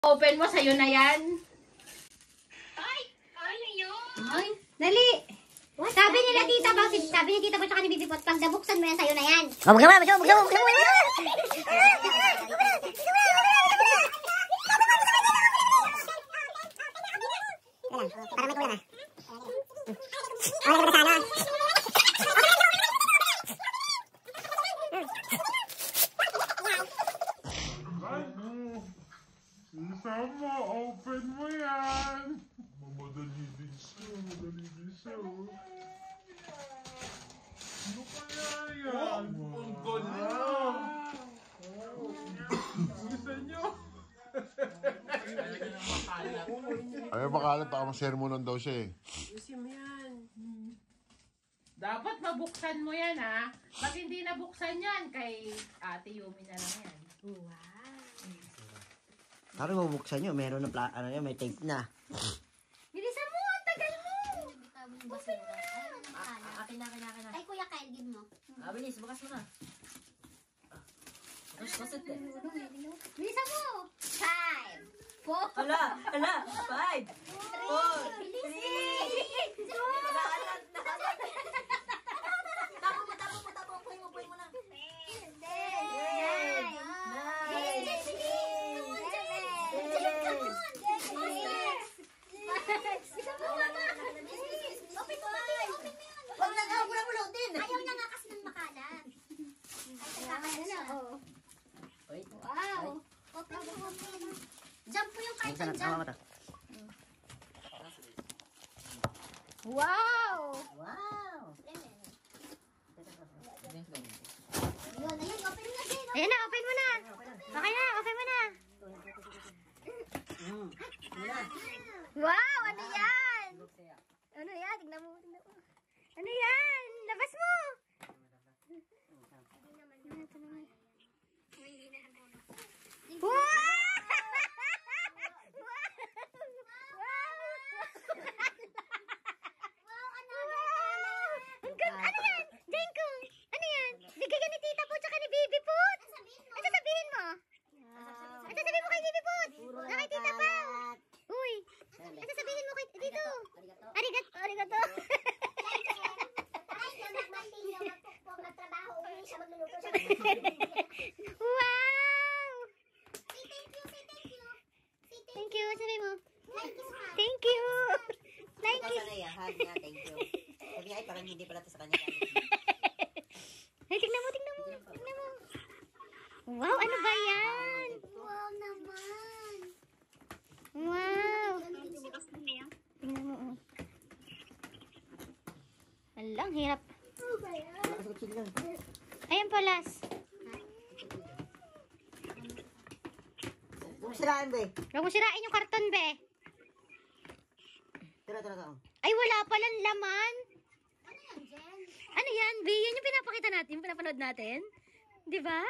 Open mo, sa'yo na yan. Ay, ano yun? Ay, dali. Sabi nila tita ba, sabi ni tita ba tsaka ni Bibi Pot, pag nabuksan mo yan, sa'yo na yan. Sama, open mo yan. Mamadali din siya, Ano kaya yan? Ang galing. Gusto nyo? Ay, makalat ako masermonan daw siya eh. Ayusin mo yan. Dapat mabuksan mo yan, ha? Pag hindi nabuksan yan, kay Ate Yumi na lang yan. Wow. Parang mabuksan nyo, meron na ano yan, may tape na. Bilisan mo, ang tagal mo. Buksan mo na. Akin na. Ay, Kuya Kyle, give mo. Bilis, bukas mo na. Basit eh. Bilisan mo. 5, 4, Ala, 5, 4, 3, Puy mo na. Ayaw niya nga kasi ng makalat. Wow. Open. Jump po yung carton, jump. Wow. Wow. Yun, ayun, open mo na siya. Ayan na, open mo na. Okay na, open mo na. Wow, ano yan? Ano yan? Tignan mo. Ano yan? Labas mo. Wow! Ano yan? Jenkong! Ano yan? Bigay ka ni Tita Po tsaka ni Bibi Pot! Ano sasabihin mo? Ano sasabihin mo kay Bibi Pot? Na kay Tita Pa? Uy! Ano sasabihin mo kay... Dito! Arigato! Arigato! Wow! Thank you! Sabi mo? Thank you! Thank you! Thank you. Sabi ay, parang hindi pala ito sa kanya. Ay, tignan mo. Wow, ano ba yan? Wow naman. Wow. Tignan mo. Alang hirap. Ayan palas. Huwag siraan, be. Huwag mo sirain yung karton, be. Tira. Ay, wala palang laman. Ano yan, be? Yan yung pinapakita natin, yung pinapanood natin. Di ba?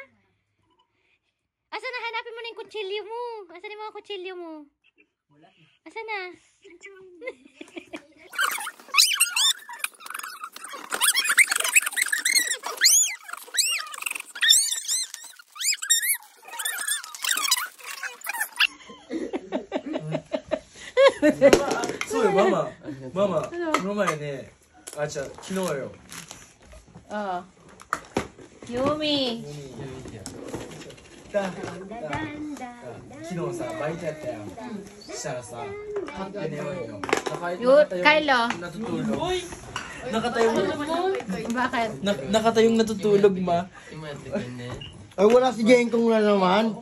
Asa na? Hanapin mo na yung kutsilyo mo. Asa na yung mga kutsilyo mo? Asa na?そうよ、ママ、この前ね、あ、じゃあ、昨日よ。 Oh. Yumi. 昨日さ、バイトやったよ。したらさ、買って寝ようよ。 Kylo. Natutulog. Nakatayong Bakit? nakatayong natutulog, ma. Ay, wala si Jenkong na naman.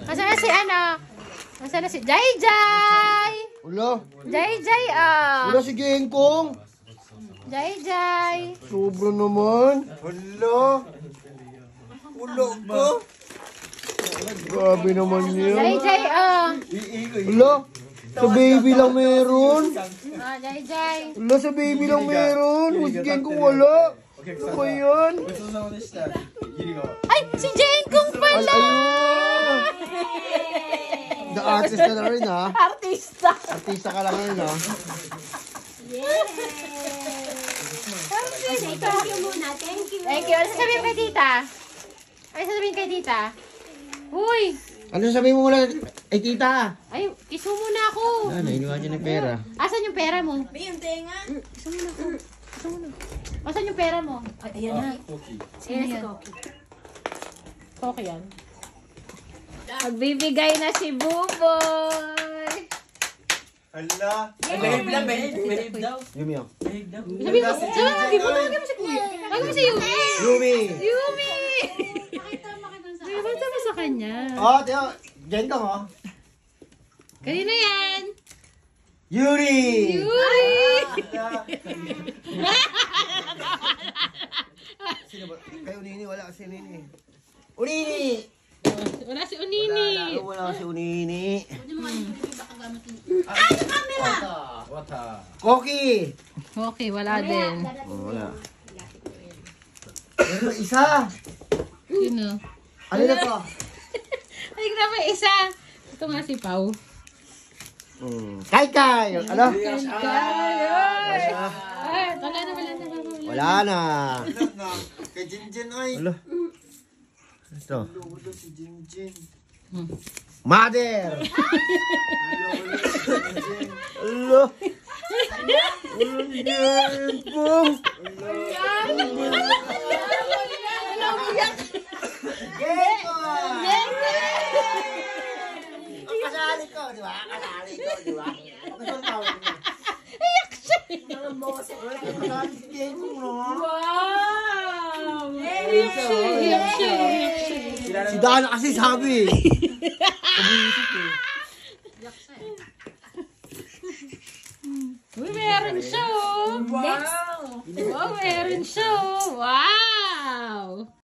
Asa na si ano? Asa na si Jai Jai? Wala. Jai Jai ah. Wala si Jenkong. Jai Jai. Sobra naman. Wala. Wala ka. Grabe naman Jai yun. Jai ah. Wala. Sa baby lang meron. Ah, Jai Jai. Wala, sa baby lang meron. Si Jenkong wala. Ano ba yan? Ay, si Jenkong pala. Ayun. The artist ka na rin, ha? Artista. Artista ka lang rin, ha? Thank you muna. Thank you. Thank you. Ano sasabihin kay tita? Ano sasabihin kay tita? Uy. Ano sabihin mo muna? Ay, tita. Ay, kiss mo muna ako. Ano, iniwan niya ng pera. Asan yung pera mo? May yung tenga. Kiss mo muna ako. Kiss mo muna. Asan yung pera mo? Ay, ayan na. Okay. Sino yan? Okay yan. Magbibigay na si Buboy. Hala. Behave lang, behave daw. Yumi oh. Behave daw. Sabi mo, sabi mo, lagi mo si Kuya. Lagi mo si Yumi. Yumi. Yumi! Basta mo sa kanya. Oh, tiyo. Diyan ka oh. Kanina yan. Yuri. Yuri! Sino ba? Kayo Unini, wala kasi Unini. Unini! Wala si Unini. Wala si Unini. Wata. Koki! Okay, wala din. Oh, wala. Pero isa! Sino? Ano na to? Ay, grabe, isa. Ito nga si Pau. Kai Kai! Ano? Ay, wala na. Wala na. Kay Jinjin ay. Wala. Ito. Si Jinjin. Mother! Alo! Kasali ko, di ba? Kasali ko, di ba? Iyak siya! Kasali si Diego, no? Wow! Iyak siya. Si Dana kasi sabi. Umisip eh. Uy, meron siya, oh. Wow! Oh, meron siya, oh. Wow!